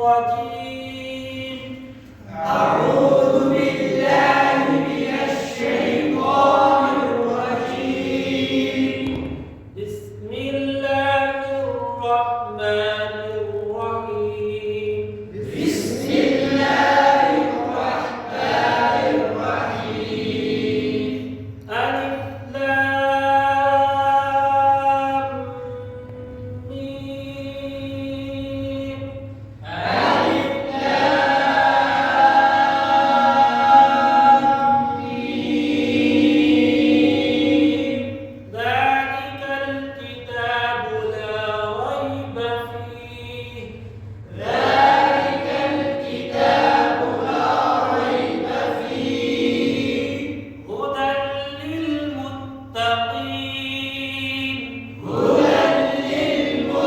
الرجيم. أعوذ بالله من الشيطان الرجيم. بسم الله الرحمن الرحيم. بسم الله الرحمن الرحيم. ألف لام ميم. ألف لام ميم. ذلك الكتاب لا ريب فيه. ذلك الكتاب لا ريب فيه. هدى للمتقين. هدى للمتقين.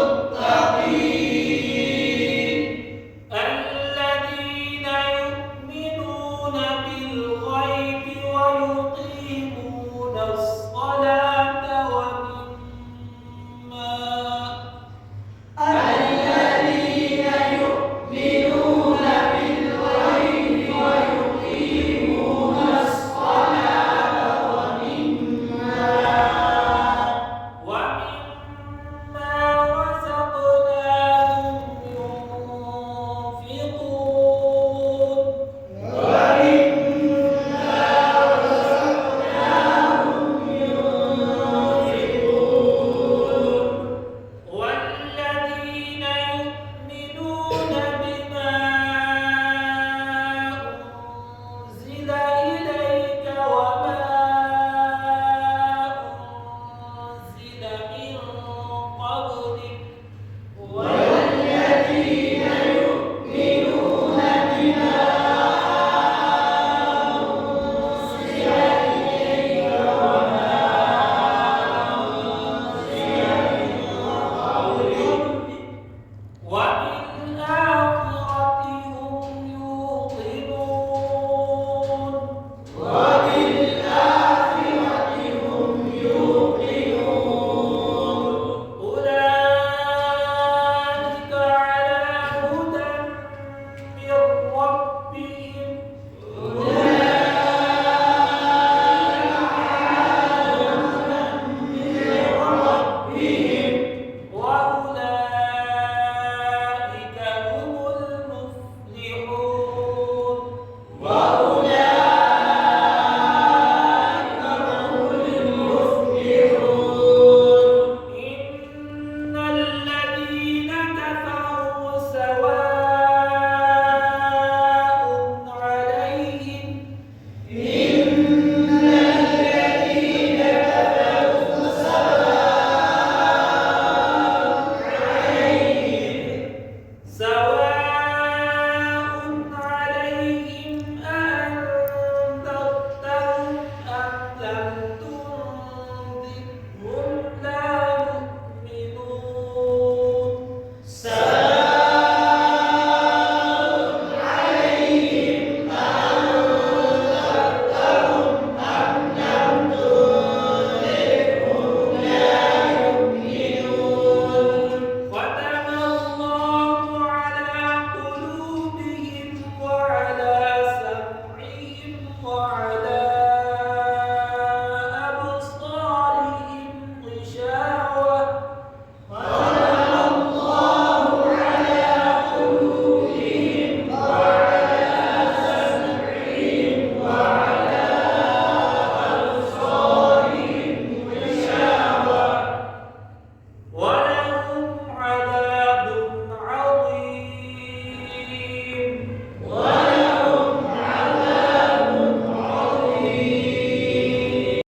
الذين يؤمنون بالغيب ويقيمون الصلاة الذين يؤمنون بالغيب ويقيمون الصلاة ومما رزقناهم ينفقون. والذين يؤمنون بما أنزل إليك وما أنزل من قبلك والذين يؤمنون بما أنزل إليك وما أنزل من قبلك وبالآخرة